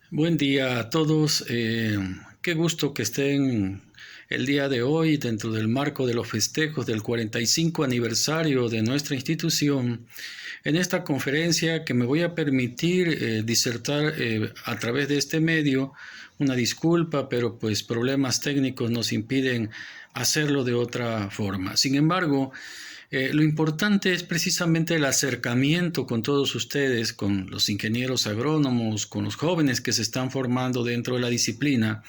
Buen día a todos. Qué gusto que estén el día de hoy dentro del marco de los festejos del 45 aniversario de nuestra institución en esta conferencia que me voy a permitir disertar a través de este medio. Una disculpa, pero pues problemas técnicos nos impiden hacerlo de otra forma. Sin embargo, lo importante es precisamente el acercamiento con todos ustedes, con los ingenieros agrónomos, con los jóvenes que se están formando dentro de la disciplina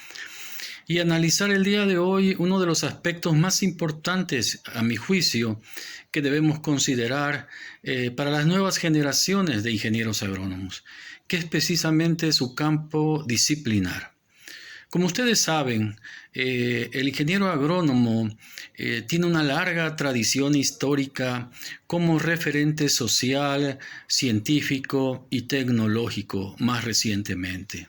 y analizar el día de hoy uno de los aspectos más importantes, a mi juicio, que debemos considerar para las nuevas generaciones de ingenieros agrónomos, que es precisamente su campo disciplinar. Como ustedes saben, el ingeniero agrónomo tiene una larga tradición histórica como referente social, científico y tecnológico más recientemente.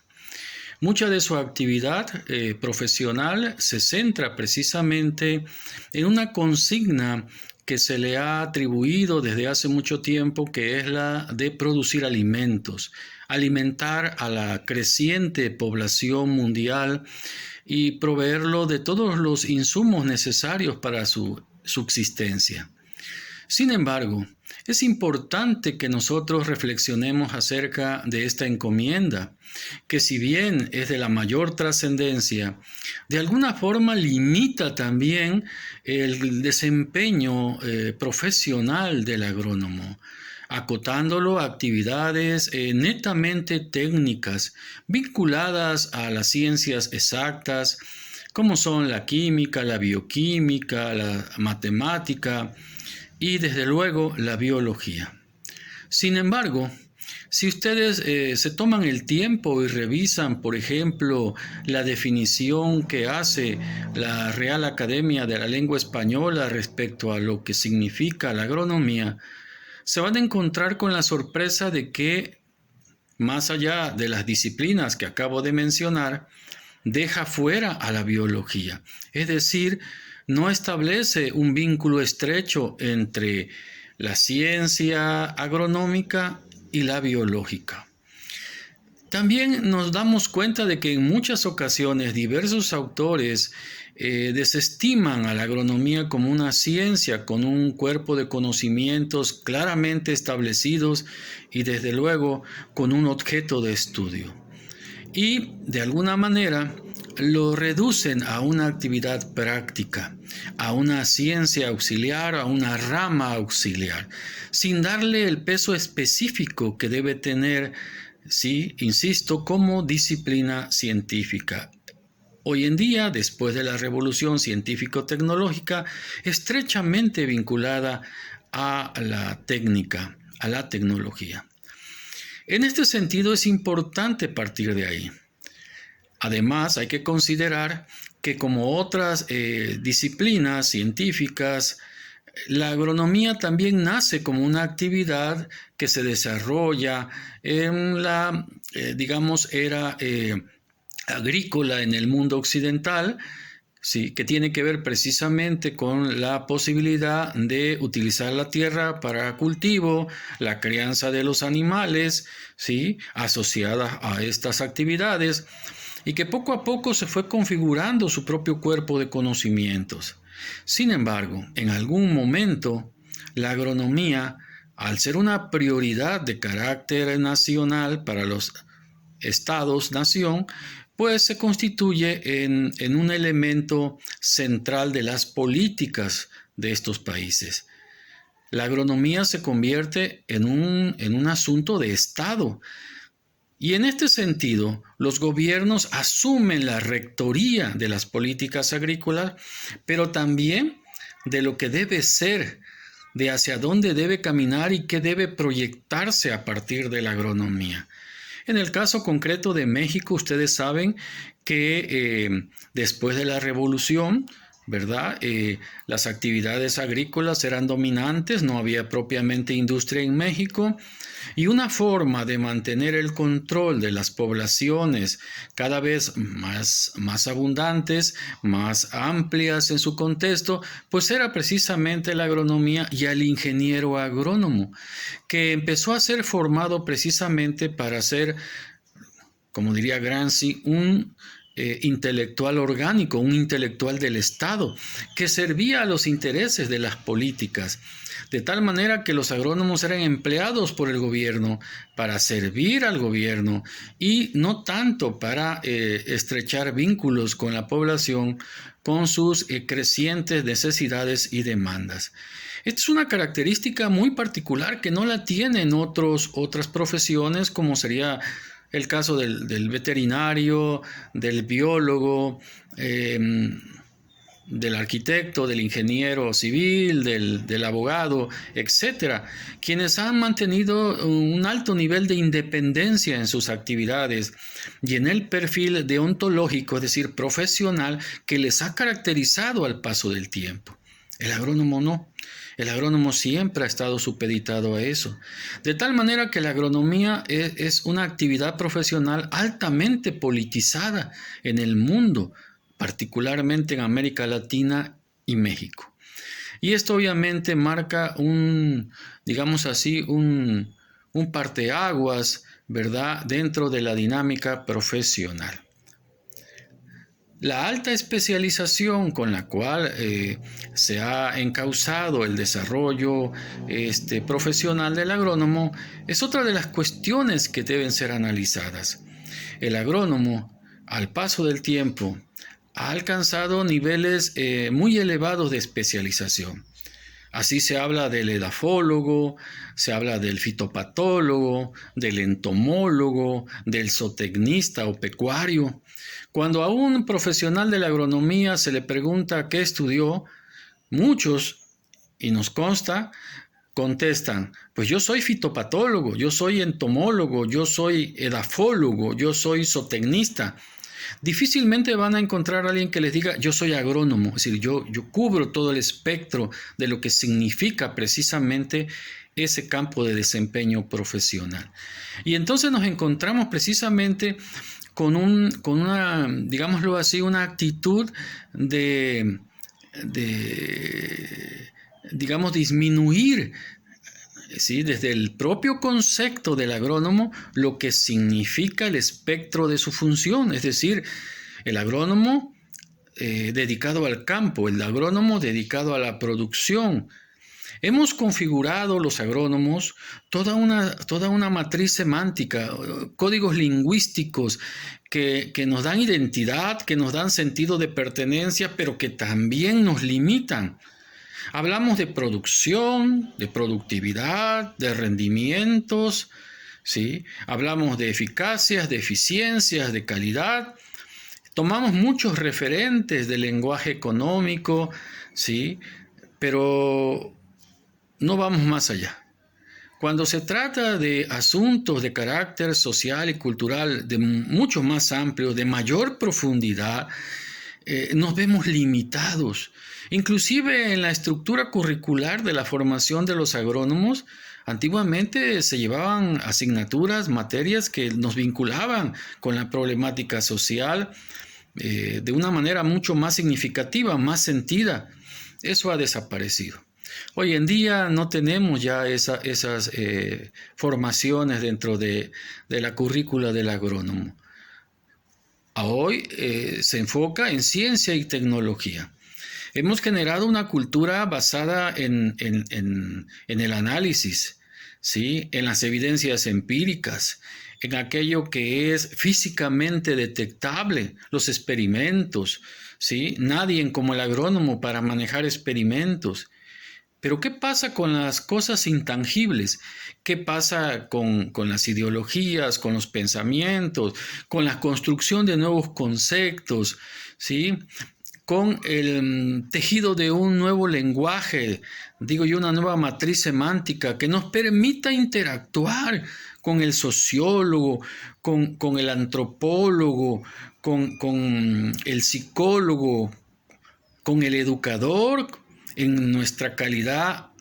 Mucha de su actividad profesional se centra precisamente en una consigna que se le ha atribuido desde hace mucho tiempo, que es la de producir alimentos, alimentar a la creciente población mundial y proveerlo de todos los insumos necesarios para su subsistencia. Sin embargo, es importante que nosotros reflexionemos acerca de esta encomienda, que si bien es de la mayor trascendencia, de alguna forma limita también el desempeño profesional del agrónomo, acotándolo a actividades netamente técnicas vinculadas a las ciencias exactas, como son la química, la bioquímica, la matemática y desde luego la biología. Sin embargo, si ustedes se toman el tiempo y revisan, por ejemplo, la definición que hace la Real Academia de la Lengua Española respecto a lo que significa la agronomía, se van a encontrar con la sorpresa de que, más allá de las disciplinas que acabo de mencionar, deja fuera a la biología. Es decir, no establece un vínculo estrecho entre la ciencia agronómica y la biológica. También nos damos cuenta de que en muchas ocasiones diversos autores desestiman a la agronomía como una ciencia con un cuerpo de conocimientos claramente establecidos y desde luego con un objeto de estudio. Y de alguna manera lo reducen a una actividad práctica, a una ciencia auxiliar, a una rama auxiliar, sin darle el peso específico que debe tener, sí, insisto, como disciplina científica. Hoy en día, después de la revolución científico-tecnológica, estrechamente vinculada a la técnica, a la tecnología. En este sentido, es importante partir de ahí. Además, hay que considerar que como otras disciplinas científicas, la agronomía también nace como una actividad que se desarrolla en la, era agrícola en el mundo occidental, sí, que tiene que ver precisamente con la posibilidad de utilizar la tierra para cultivo, la crianza de los animales, sí, asociadas a estas actividades, y que poco a poco se fue configurando su propio cuerpo de conocimientos. Sin embargo, en algún momento, la agronomía, al ser una prioridad de carácter nacional para los estados-nación, pues se constituye en un elemento central de las políticas de estos países. La agronomía se convierte en un asunto de Estado. Y en este sentido, los gobiernos asumen la rectoría de las políticas agrícolas, pero también de lo que debe ser, de hacia dónde debe caminar y qué debe proyectarse a partir de la agronomía. En el caso concreto de México, ustedes saben que después de la revolución, ¿verdad? Las actividades agrícolas eran dominantes, no había propiamente industria en México, y una forma de mantener el control de las poblaciones cada vez más abundantes, más amplias en su contexto, pues era precisamente la agronomía y el ingeniero agrónomo, que empezó a ser formado precisamente para ser como diría Gramsci, un intelectual orgánico, un intelectual del Estado, que servía a los intereses de las políticas, de tal manera que los agrónomos eran empleados por el gobierno para servir al gobierno y no tanto para estrechar vínculos con la población con sus crecientes necesidades y demandas. Esta es una característica muy particular que no la tienen otras profesiones, como sería el caso del veterinario, del biólogo, del arquitecto, del ingeniero civil, del abogado, etcétera, quienes han mantenido un alto nivel de independencia en sus actividades y en el perfil deontológico, es decir, profesional, que les ha caracterizado al paso del tiempo. El agrónomo no. El agrónomo siempre ha estado supeditado a eso. De tal manera que la agronomía es una actividad profesional altamente politizada en el mundo, particularmente en América Latina y México. Y esto obviamente marca digamos así, un parteaguas, ¿verdad?, dentro de la dinámica profesional. La alta especialización con la cual se ha encauzado el desarrollo profesional del agrónomo es otra de las cuestiones que deben ser analizadas. El agrónomo, al paso del tiempo, ha alcanzado niveles muy elevados de especialización. Así se habla del edafólogo, se habla del fitopatólogo, del entomólogo, del zootecnista o pecuario. Cuando a un profesional de la agronomía se le pregunta qué estudió, muchos, y nos consta, contestan, pues yo soy fitopatólogo, yo soy entomólogo, yo soy edafólogo, yo soy zootecnista. Difícilmente van a encontrar a alguien que les diga yo soy agrónomo, es decir, yo cubro todo el espectro de lo que significa precisamente ese campo de desempeño profesional. Y entonces nos encontramos precisamente con una, digámoslo así, una actitud de digamos, disminuir, ¿sí?, desde el propio concepto del agrónomo, lo que significa el espectro de su función, es decir, el agrónomo dedicado al campo, el agrónomo dedicado a la producción. Hemos configurado los agrónomos toda una matriz semántica, códigos lingüísticos que nos dan identidad, que nos dan sentido de pertenencia, pero que también nos limitan. Hablamos de producción, de productividad, de rendimientos, ¿sí? Hablamos de eficacias, de eficiencias, de calidad. Tomamos muchos referentes del lenguaje económico, ¿sí?, pero no vamos más allá. Cuando se trata de asuntos de carácter social y cultural de mucho más amplio, de mayor profundidad, nos vemos limitados. Inclusive en la estructura curricular de la formación de los agrónomos, antiguamente se llevaban asignaturas, materias que nos vinculaban con la problemática social de una manera mucho más significativa, más sentida. Eso ha desaparecido. Hoy en día no tenemos ya esas formaciones dentro de la currícula del agrónomo. Hoy se enfoca en ciencia y tecnología. Hemos generado una cultura basada en el análisis, ¿sí?, en las evidencias empíricas, en aquello que es físicamente detectable, los experimentos, ¿sí? Nadie como el agrónomo para manejar experimentos. Pero ¿qué pasa con las cosas intangibles? ¿Qué pasa con las ideologías, con los pensamientos, con la construcción de nuevos conceptos, ¿sí?, con el tejido de un nuevo lenguaje, digo yo, una nueva matriz semántica que nos permita interactuar con el sociólogo, con el antropólogo, con el psicólogo, con el educador, en nuestra calidad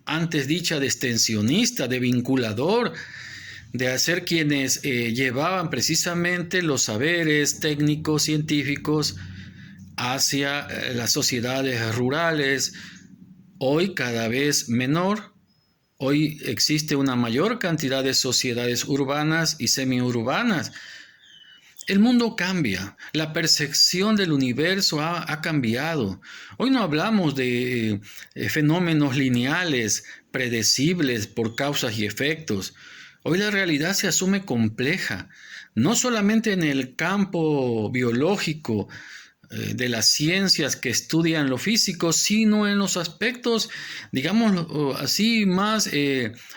antes dicha de extensionista, de vinculador, de hacer quienes llevaban precisamente los saberes técnicos, científicos hacia las sociedades rurales, hoy cada vez menor. Hoy existe una mayor cantidad de sociedades urbanas y semiurbanas, El mundo cambia, la percepción del universo ha cambiado. Hoy no hablamos de fenómenos lineales, predecibles por causas y efectos. Hoy la realidad se asume compleja, no solamente en el campo biológico, de las ciencias que estudian lo físico, sino en los aspectos, digamos así, más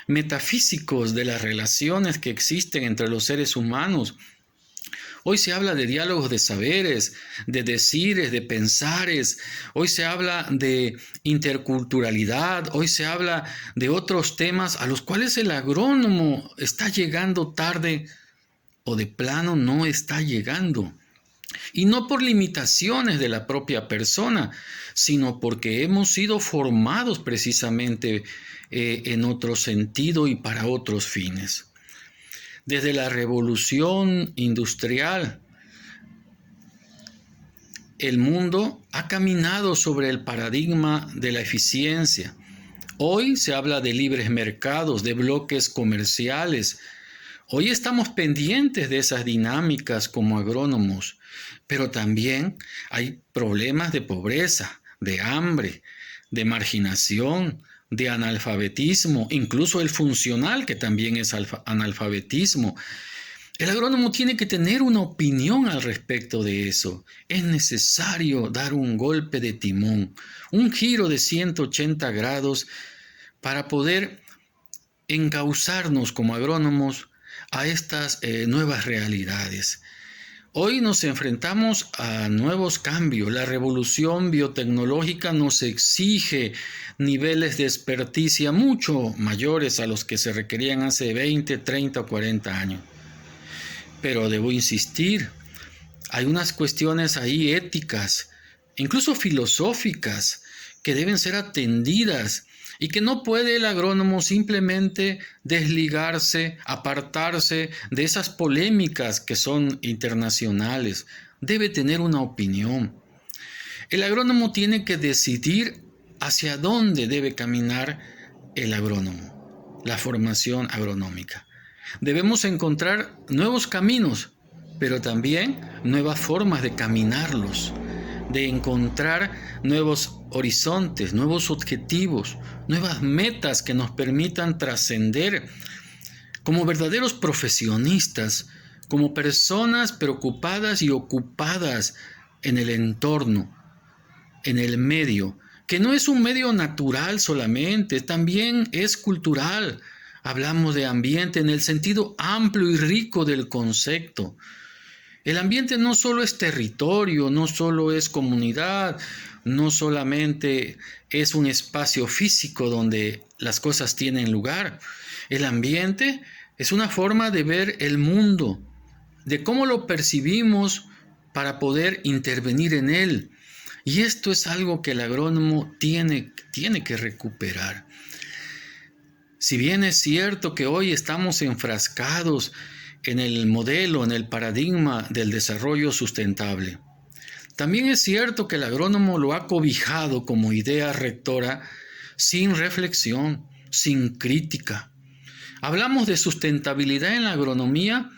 metafísicos de las relaciones que existen entre los seres humanos. Hoy se habla de diálogos de saberes, de decires, de pensares. Hoy se habla de interculturalidad. Hoy se habla de otros temas a los cuales el agrónomo está llegando tarde o de plano no está llegando. Y no por limitaciones de la propia persona, sino porque hemos sido formados precisamente en otro sentido y para otros fines. Desde la revolución industrial, el mundo ha caminado sobre el paradigma de la eficiencia. Hoy se habla de libres mercados, de bloques comerciales. Hoy estamos pendientes de esas dinámicas como agrónomos, pero también hay problemas de pobreza, de hambre, de marginación, de analfabetismo, incluso el funcional, que también es analfabetismo. El agrónomo tiene que tener una opinión al respecto de eso. Es necesario dar un golpe de timón, un giro de 180 grados para poder encauzarnos como agrónomos a estas nuevas realidades. Hoy nos enfrentamos a nuevos cambios. La revolución biotecnológica nos exige niveles de experticia mucho mayores a los que se requerían hace 20, 30 o 40 años. Pero debo insistir, hay unas cuestiones ahí éticas, incluso filosóficas, que deben ser atendidas y que no puede el agrónomo simplemente desligarse, apartarse de esas polémicas que son internacionales. Debe tener una opinión. El agrónomo tiene que decidir hacia dónde debe caminar el agrónomo, la formación agronómica. Debemos encontrar nuevos caminos, pero también nuevas formas de caminarlos, de encontrar nuevos horizontes, nuevos objetivos, nuevas metas que nos permitan trascender como verdaderos profesionistas, como personas preocupadas y ocupadas en el entorno, en el medio, que no es un medio natural solamente, también es cultural. Hablamos de ambiente en el sentido amplio y rico del concepto. El ambiente no solo es territorio, no solo es comunidad, no solamente es un espacio físico donde las cosas tienen lugar. El ambiente es una forma de ver el mundo, de cómo lo percibimos para poder intervenir en él. Y esto es algo que el agrónomo tiene que recuperar. Si bien es cierto que hoy estamos enfrascados en el modelo, en el paradigma del desarrollo sustentable, también es cierto que el agrónomo lo ha cobijado como idea rectora sin reflexión, sin crítica. Hablamos de sustentabilidad en la agronomía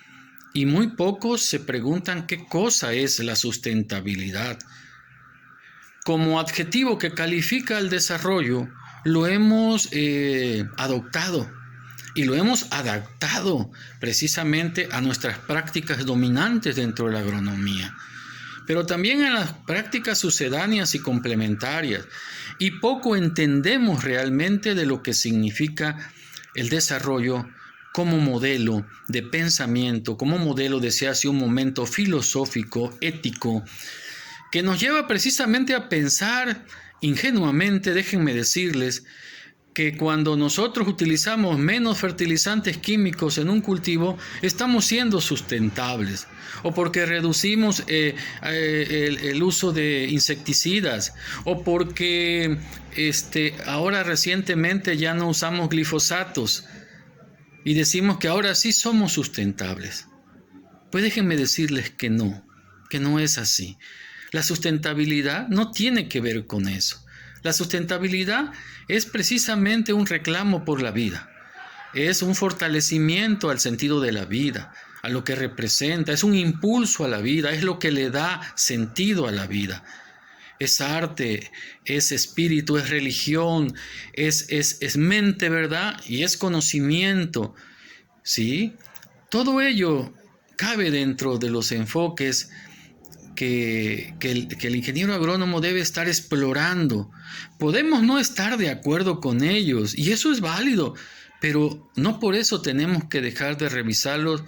y muy pocos se preguntan qué cosa es la sustentabilidad. Como adjetivo que califica el desarrollo, lo hemos adoptado y lo hemos adaptado precisamente a nuestras prácticas dominantes dentro de la agronomía, pero también a las prácticas sucedáneas y complementarias, y poco entendemos realmente de lo que significa el desarrollo como modelo de pensamiento, como modelo de se hace un momento filosófico, ético, que nos lleva precisamente a pensar ingenuamente, déjenme decirles, que cuando nosotros utilizamos menos fertilizantes químicos en un cultivo, estamos siendo sustentables, o porque reducimos el uso de insecticidas, o porque ahora recientemente ya no usamos glifosatos y decimos que ahora sí somos sustentables. Pues déjenme decirles que no es así. La sustentabilidad no tiene que ver con eso. La sustentabilidad es precisamente un reclamo por la vida, es un fortalecimiento al sentido de la vida, a lo que representa, es un impulso a la vida, es lo que le da sentido a la vida. Es arte, es espíritu, es religión, es mente, ¿verdad? Y es conocimiento, ¿sí? Todo ello cabe dentro de los enfoques que el ingeniero agrónomo debe estar explorando. Podemos no estar de acuerdo con ellos, y eso es válido, pero no por eso tenemos que dejar de revisarlos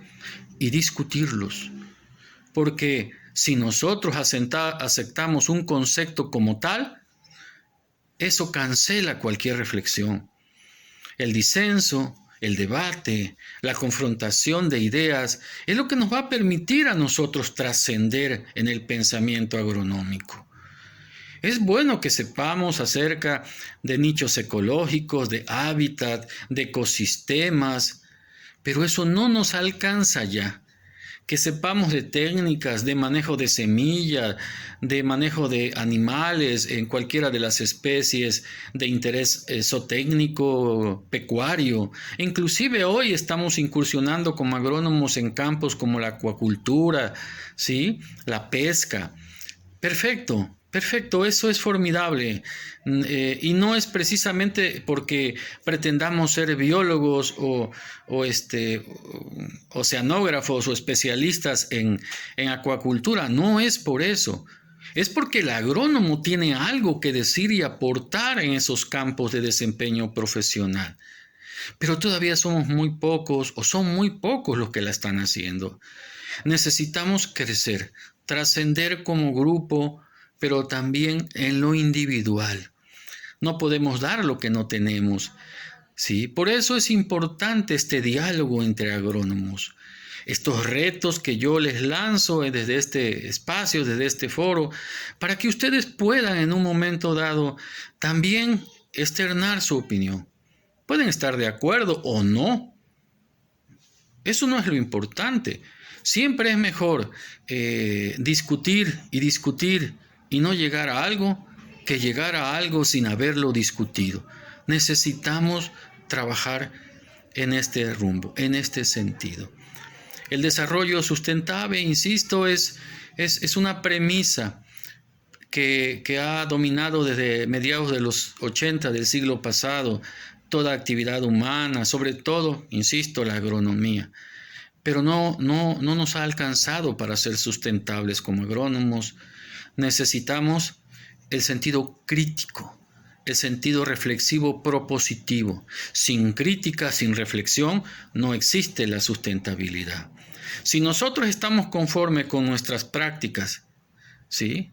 y discutirlos. Porque si nosotros aceptamos un concepto como tal, eso cancela cualquier reflexión. El disenso, el debate, la confrontación de ideas es lo que nos va a permitir a nosotros trascender en el pensamiento agronómico. Es bueno que sepamos acerca de nichos ecológicos, de hábitat, de ecosistemas, pero eso no nos alcanza ya. Que sepamos de técnicas de manejo de semillas, de manejo de animales en cualquiera de las especies de interés zootécnico, pecuario. Inclusive hoy estamos incursionando como agrónomos en campos como la acuacultura, ¿sí? La pesca. Perfecto. Perfecto, eso es formidable, y no es precisamente porque pretendamos ser biólogos o oceanógrafos o especialistas en acuacultura, no es por eso, es porque el agrónomo tiene algo que decir y aportar en esos campos de desempeño profesional, pero todavía somos muy pocos o son muy pocos los que la están haciendo. Necesitamos crecer, trascender como grupo, pero también en lo individual. No podemos dar lo que no tenemos, ¿sí? Por eso es importante este diálogo entre agrónomos. Estos retos que yo les lanzo desde este espacio, desde este foro, para que ustedes puedan en un momento dado también externar su opinión. Pueden estar de acuerdo o no. Eso no es lo importante. Siempre es mejor discutir y no llegar a algo que llegar a algo sin haberlo discutido. Necesitamos trabajar en este rumbo, en este sentido. El desarrollo sustentable, insisto, es una premisa que ha dominado desde mediados de los 80 del siglo pasado toda actividad humana, sobre todo, insisto, la agronomía. Pero no nos ha alcanzado para ser sustentables como agrónomos. Necesitamos el sentido crítico, el sentido reflexivo propositivo. Sin crítica, sin reflexión, no existe la sustentabilidad. Si nosotros estamos conformes con nuestras prácticas, ¿sí?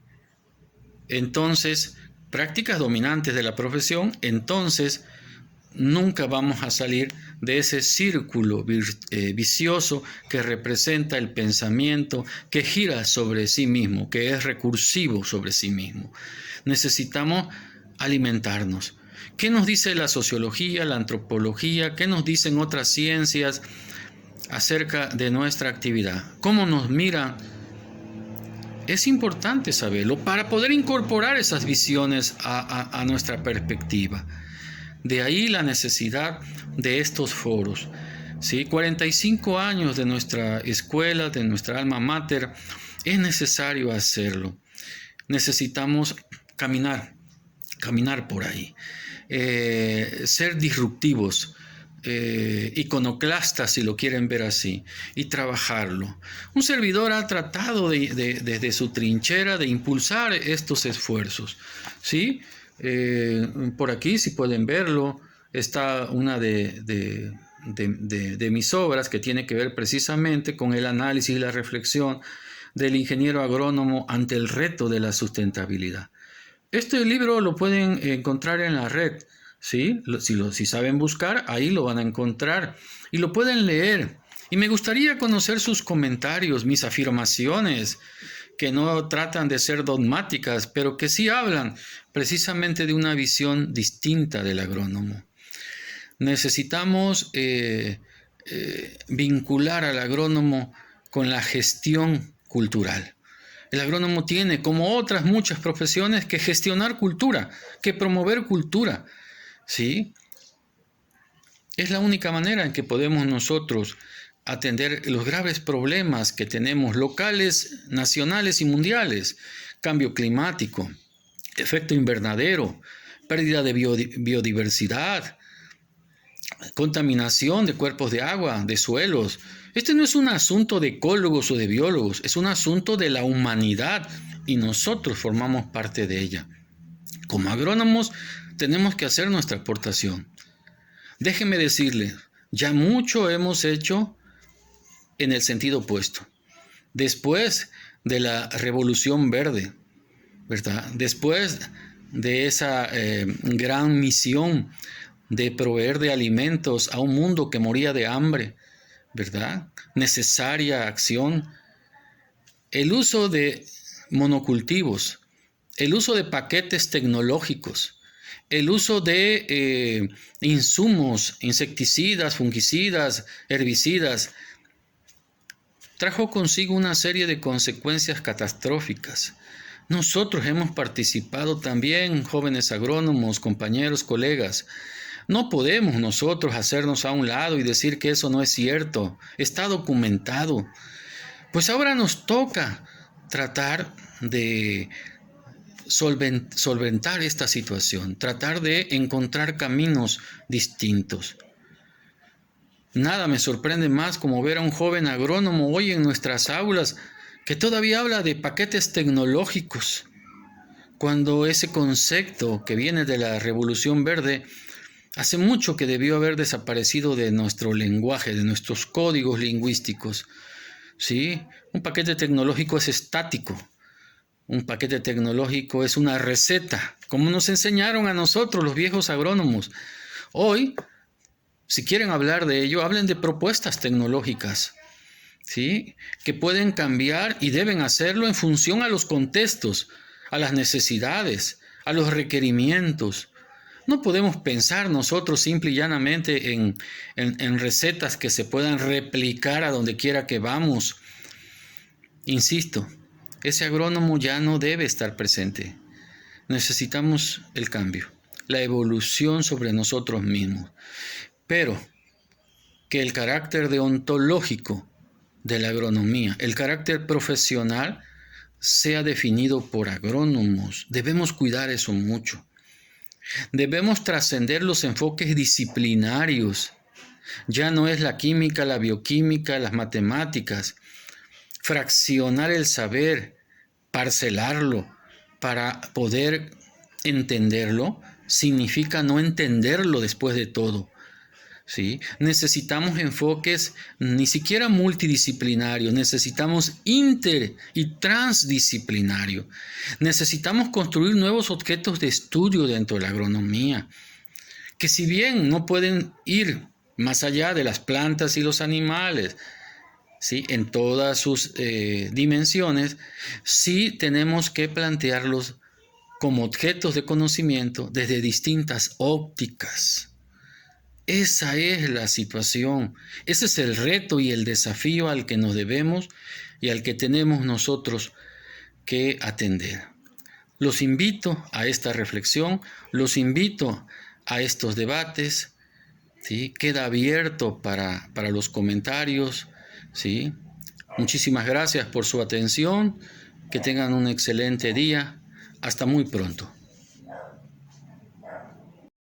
Entonces, prácticas dominantes de la profesión, entonces nunca vamos a salir de ese círculo vicioso que representa el pensamiento que gira sobre sí mismo, que es recursivo sobre sí mismo. Necesitamos alimentarnos. ¿Qué nos dice la sociología, la antropología? ¿Qué nos dicen otras ciencias acerca de nuestra actividad? ¿Cómo nos miran? Es importante saberlo para poder incorporar esas visiones a nuestra perspectiva. De ahí la necesidad de estos foros. ¿Sí? 45 años de nuestra escuela, de nuestra alma mater, es necesario hacerlo. Necesitamos caminar por ahí, ser disruptivos, iconoclastas, si lo quieren ver así, y trabajarlo. Un servidor ha tratado desde su trinchera de impulsar estos esfuerzos, ¿sí? Por aquí, si pueden verlo, está una de mis obras que tiene que ver precisamente con el análisis y la reflexión del ingeniero agrónomo ante el reto de la sustentabilidad. Este libro lo pueden encontrar en la red, ¿sí? Si saben buscar, ahí lo van a encontrar y lo pueden leer. Y me gustaría conocer sus comentarios, mis afirmaciones, que no tratan de ser dogmáticas, pero que sí hablan precisamente de una visión distinta del agrónomo. Necesitamos vincular al agrónomo con la gestión cultural. El agrónomo tiene, como otras muchas profesiones, que gestionar cultura, que promover cultura, ¿sí? Es la única manera en que podemos nosotros atender los graves problemas que tenemos locales, nacionales y mundiales: cambio climático, efecto invernadero, pérdida de biodiversidad, contaminación de cuerpos de agua, de suelos. Este no es un asunto de ecólogos o de biólogos, es un asunto de la humanidad y nosotros formamos parte de ella. Como agrónomos tenemos que hacer nuestra aportación. Déjeme decirle, ya mucho hemos hecho en el sentido opuesto. Después de la Revolución Verde, ¿verdad? Después de esa gran misión de proveer de alimentos a un mundo que moría de hambre, ¿verdad? Necesaria acción. El uso de monocultivos, el uso de paquetes tecnológicos, el uso de insumos, insecticidas, fungicidas, herbicidas, trajo consigo una serie de consecuencias catastróficas. Nosotros hemos participado también, jóvenes agrónomos, compañeros, colegas. No podemos nosotros hacernos a un lado y decir que eso no es cierto. Está documentado. Pues ahora nos toca tratar de solventar esta situación, tratar de encontrar caminos distintos. Nada me sorprende más como ver a un joven agrónomo hoy en nuestras aulas que todavía habla de paquetes tecnológicos, cuando ese concepto que viene de la Revolución Verde hace mucho que debió haber desaparecido de nuestro lenguaje, de nuestros códigos lingüísticos. ¿Sí? Un paquete tecnológico es estático. Un paquete tecnológico es una receta, como nos enseñaron a nosotros los viejos agrónomos. Hoy, si quieren hablar de ello, hablen de propuestas tecnológicas, ¿sí? Que pueden cambiar y deben hacerlo en función a los contextos, a las necesidades, a los requerimientos. No podemos pensar nosotros simple y llanamente en recetas que se puedan replicar a donde quiera que vamos. Insisto, ese agrónomo ya no debe estar presente. Necesitamos el cambio, la evolución sobre nosotros mismos. Pero que el carácter deontológico de la agronomía, el carácter profesional, sea definido por agrónomos. Debemos cuidar eso mucho. Debemos trascender los enfoques disciplinarios. Ya no es la química, la bioquímica, las matemáticas. Fraccionar el saber, parcelarlo para poder entenderlo, significa no entenderlo después de todo. ¿Sí? Necesitamos enfoques ni siquiera multidisciplinarios, necesitamos inter y transdisciplinario. Necesitamos construir nuevos objetos de estudio dentro de la agronomía, que si bien no pueden ir más allá de las plantas y los animales, ¿sí? En todas sus dimensiones, sí tenemos que plantearlos como objetos de conocimiento desde distintas ópticas. Esa es la situación, ese es el reto y el desafío al que nos debemos y al que tenemos nosotros que atender. Los invito a esta reflexión, los invito a estos debates, ¿sí? Queda abierto para los comentarios, ¿sí? Muchísimas gracias por su atención, que tengan un excelente día, hasta muy pronto.